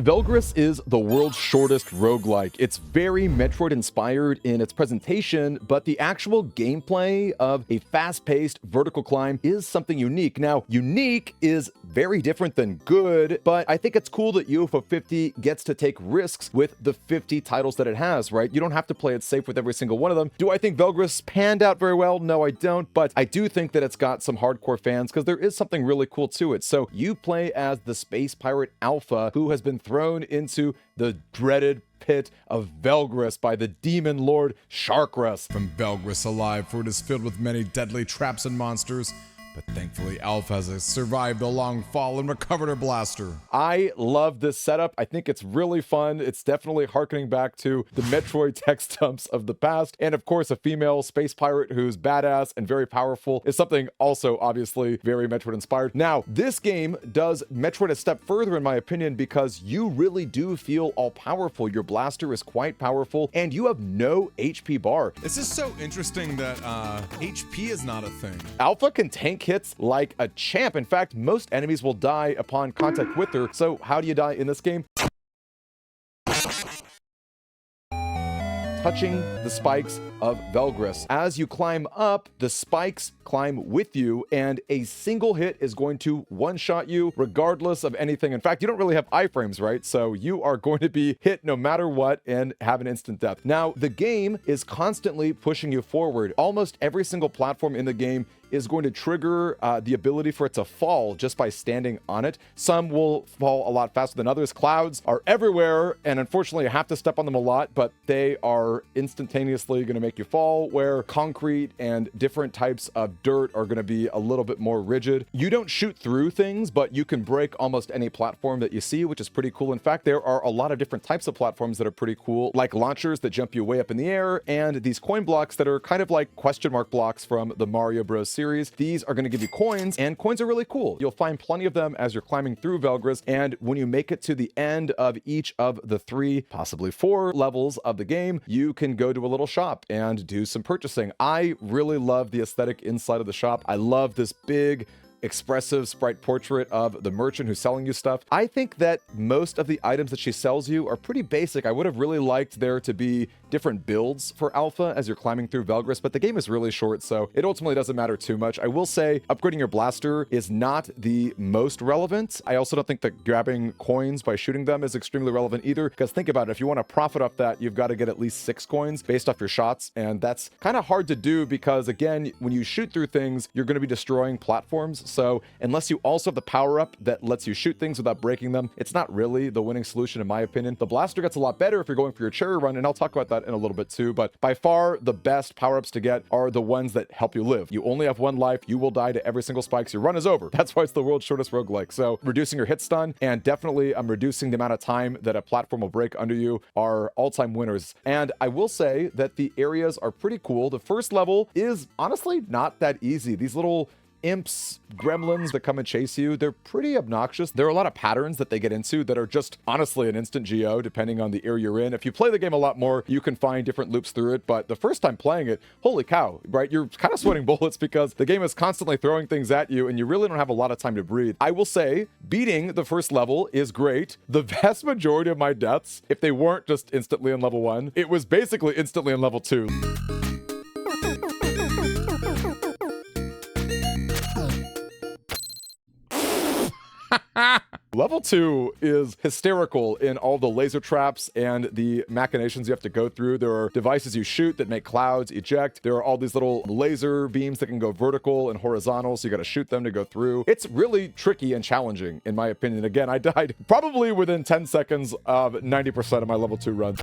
Velgress is the world's shortest roguelike. It's very Metroid inspired in its presentation, but the actual gameplay of a fast-paced vertical climb is something unique. Now, unique is very different than good, but I think it's cool that UFO 50 gets to take risks with the 50 titles that it has, right? You don't have to play it safe with every single one of them. Do I think Velgress panned out very well? No, I don't, but I do think that it's got some hardcore fans because there is something really cool to it. So you play as the space pirate Alpha, who has been thrown into the dreaded pit of Velgress by the demon lord Charkas. From Velgress alive, for it is filled with many deadly traps and monsters. But thankfully, Alpha has survived a long fall and recovered her blaster. I love this setup. I think it's really fun. It's definitely harkening back to the Metroid text dumps of the past. And of course, a female space pirate who's badass and very powerful is something also obviously very Metroid inspired. Now, this game does Metroid a step further in my opinion because you really do feel all powerful. Your blaster is quite powerful and you have no HP bar. This is so interesting that HP is not a thing. Alpha can tank hits like a champ. In fact, most enemies will die upon contact with her. So how do you die in this game? Touching the spikes of Velgress. As you climb up, the spikes climb with you, and a single hit is going to one-shot you regardless of anything. In fact, you don't really have iframes, right? So you are going to be hit no matter what and have an instant death. Now, the game is constantly pushing you forward. Almost every single platform in the game is going to trigger the ability for it to fall just by standing on it. Some will fall a lot faster than others. Clouds are everywhere, and unfortunately, you have to step on them a lot, but they are instantaneously going to make you fall, where concrete and different types of dirt are going to be a little bit more rigid. You don't shoot through things, but you can break almost any platform that you see, which is pretty cool. In fact, there are a lot of different types of platforms that are pretty cool, like launchers that jump you way up in the air, and these coin blocks that are kind of like question mark blocks from the Mario Bros. Series. These are going to give you coins, and coins are really cool. You'll find plenty of them as you're climbing through Velgress, and when you make it to the end of each of the 3, possibly 4 levels of the game, you can go to a little shop and do some purchasing. I really love the aesthetic inside of the shop. I love this big, expressive sprite portrait of the merchant who's selling you stuff. I think that most of the items that she sells you are pretty basic. I would have really liked there to be different builds for Alpha as you're climbing through Velgress, but the game is really short, so it ultimately doesn't matter too much. I will say upgrading your blaster is not the most relevant. I also don't think that grabbing coins by shooting them is extremely relevant either, because think about it, if you want to profit off that, you've got to get at least 6 coins based off your shots, and that's kind of hard to do because, again, when you shoot through things, you're going to be destroying platforms. So unless you also have the power-up that lets you shoot things without breaking them, it's not really the winning solution in my opinion. The blaster gets a lot better if you're going for your cherry run, and I'll talk about that in a little bit too, but by far the best power-ups to get are the ones that help you live. You only have 1 life, you will die to every single spike, so your run is over. That's why it's the world's shortest roguelike. So reducing your hit stun and definitely reducing the amount of time that a platform will break under you are all-time winners. And I will say that the areas are pretty cool. The first level is honestly not that easy. These little imps, gremlins that come and chase you, they're pretty obnoxious. There are a lot of patterns that they get into that are just honestly an instant GO depending on the area you're in. If you play the game a lot more, you can find different loops through it, but the first time playing it, holy cow, right? You're kind of sweating bullets because the game is constantly throwing things at you and you really don't have a lot of time to breathe. I will say, beating the first level is great. The vast majority of my deaths, if they weren't just instantly on level 1, it was basically instantly on level 2. Level 2 is hysterical in all the laser traps and the machinations you have to go through. There are devices you shoot that make clouds eject. There are all these little laser beams that can go vertical and horizontal, so you got to shoot them to go through. It's really tricky and challenging, in my opinion. Again, I died probably within 10 seconds of 90% of my level 2 run.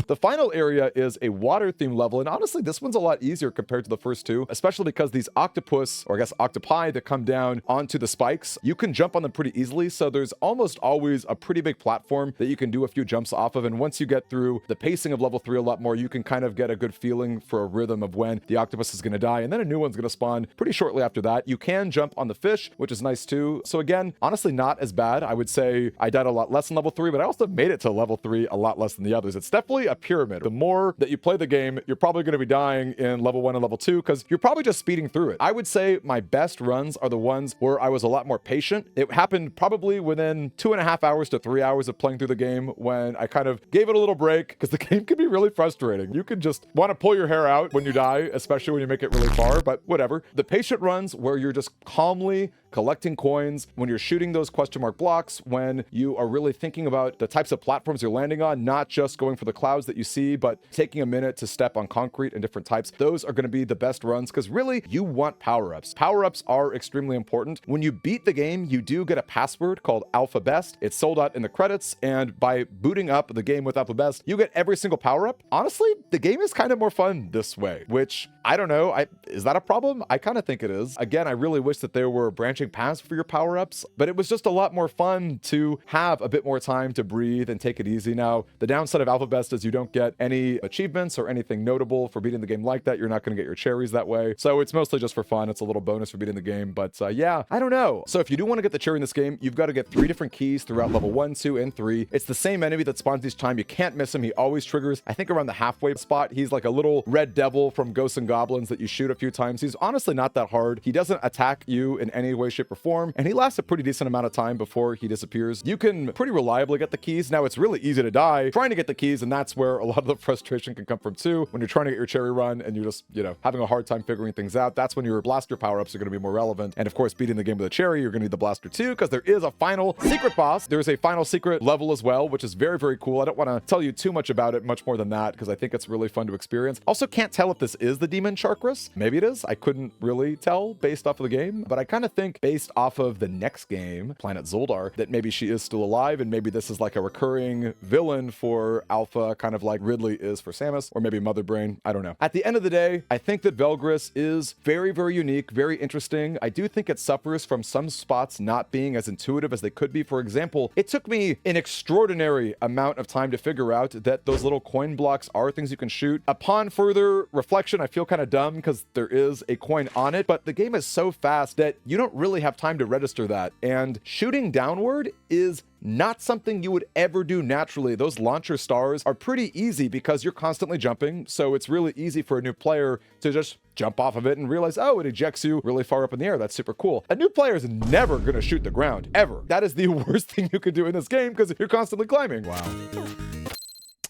The final area is a water theme level, and honestly, this one's a lot easier compared to the first 2, especially because these octopus, or I guess octopi that come down onto the spikes, you can jump on them pretty easily, so there's almost always a pretty big platform that you can do a few jumps off of, and once you get through the pacing of level 3 a lot more, you can kind of get a good feeling for a rhythm of when the octopus is going to die, and then a new one's going to spawn pretty shortly after that. You can jump on the fish, which is nice too. So again, honestly, not as bad. I would say I died a lot less in level 3, but I also made it to level 3 a lot less than the others. It's definitely a pyramid. The more that you play the game, you're probably going to be dying in level 1 and level 2 because you're probably just speeding through it. I would say my best runs are the ones where I was a lot more patient. It happened probably within 2.5 hours to 3 hours of playing through the game when I kind of gave it a little break because the game can be really frustrating. You can just want to pull your hair out when you die, especially when you make it really far, but whatever. The patient runs where you're just calmly collecting coins, when you're shooting those question mark blocks, when you are really thinking about the types of platforms you're landing on, not just going for the clouds that you see, but taking a minute to step on concrete and different types. Those are going to be the best runs because really you want power-ups. Power-ups are extremely important. When you beat the game, you do get a password called Alpha Best. It's sold out in the credits, and by booting up the game with Alpha Best, you get every single power-up. Honestly, the game is kind of more fun this way, which I don't know. Is that a problem? I kind of think it is. Again, I really wish that there were branching paths for your power-ups, but it was just a lot more fun to have a bit more time to breathe and take it easy. Now, the downside of Alpha Best is you don't get any achievements or anything notable for beating the game like that. You're not going to get your cherries that way. So it's mostly just for fun. It's a little bonus for beating the game, but yeah, I don't know. So if you do want to get the cherry in this game, you've got to get 3 different keys throughout level 1, 2, and 3. It's the same enemy that spawns each time. You can't miss him. He always triggers, I think, around the halfway spot. He's like a little red devil from Ghosts and Goblins that you shoot a few times. He's honestly not that hard. He doesn't attack you in any way, shape, or form, and he lasts a pretty decent amount of time before he disappears. You can pretty reliably get the keys. Now, it's really easy to die trying to get the keys, and that's wwhere a lot of the frustration can come from too. When you're trying to get your cherry run and you're just, having a hard time figuring things out, that's when your blaster power-ups are going to be more relevant. And of course, beating the game with a cherry, you're going to need the blaster too, because there is a final secret boss. There's a final secret level as well, which is very, very cool. I don't want to tell you too much about it, much more than that, because I think it's really fun to experience. Also, can't tell if this is the demon Charkas. Maybe it is. I couldn't really tell based off of the game, but I kind of think based off of the next game, Planet Zoldar, that maybe she is still alive, and maybe this is like a recurring villain for Alpha, kind of like Ridley is for Samus, or maybe Mother Brain. I don't know. At the end of the day, I think that Velgress is very, very unique, very interesting. I do think it suffers from some spots not being as intuitive as they could be. For example, it took me an extraordinary amount of time to figure out that those little coin blocks are things you can shoot. Upon further reflection, I feel kind of dumb because there is a coin on it, but the game is so fast that you don't really have time to register that. And shooting downward is not something you would ever do naturally. Those launcher stars are pretty easy because you're constantly jumping, so it's really easy for a new player to just jump off of it and realize, oh, it ejects you really far up in the air. That's super cool. A new player is never going to shoot the ground, ever. That is the worst thing you could do in this game because you're constantly climbing. Wow.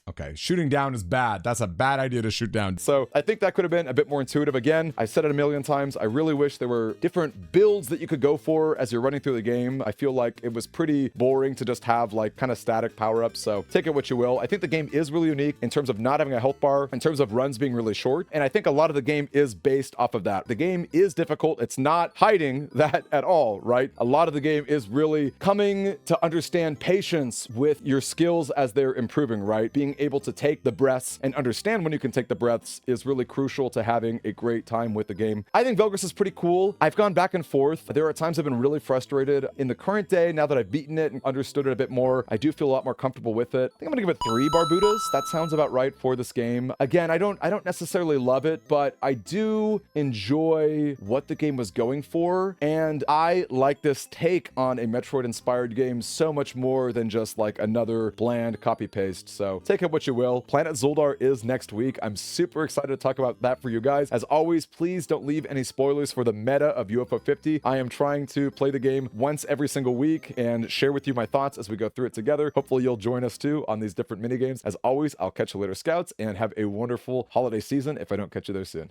Okay, shooting down is bad. That's a bad idea to shoot down. So I think that could have been a bit more intuitive. Again, I've said it a million times. I really wish there were different builds that you could go for as you're running through the game. I feel like it was pretty boring to just have like kind of static power-ups. So take it what you will. I think the game is really unique in terms of not having a health bar, in terms of runs being really short. And I think a lot of the game is based off of that. The game is difficult. It's not hiding that at all, right? A lot of the game is really coming to understand patience with your skills as they're improving, right? Being able to take the breaths and understand when you can take the breaths is really crucial to having a great time with the game. I think Velgress is pretty cool. I've gone back and forth. There are times I've been really frustrated. In the current day, now that I've beaten it and understood it a bit more, I do feel a lot more comfortable with it. I think I'm gonna give it 3 Barbudas. That sounds about right for this game. Again, I don't necessarily love it, but I do enjoy what the game was going for, and I like this take on a Metroid-inspired game so much more than just like another bland copy-paste. So take it what you will. Planet Zoldar is next week. I'm super excited to talk about that for you guys. As always, please don't leave any spoilers for the meta of UFO 50. I am trying to play the game once every single week and share with you my thoughts as we go through it together. Hopefully you'll join us too on these different minigames. As always, I'll catch you later, Scouts, and have a wonderful holiday season if I don't catch you there soon.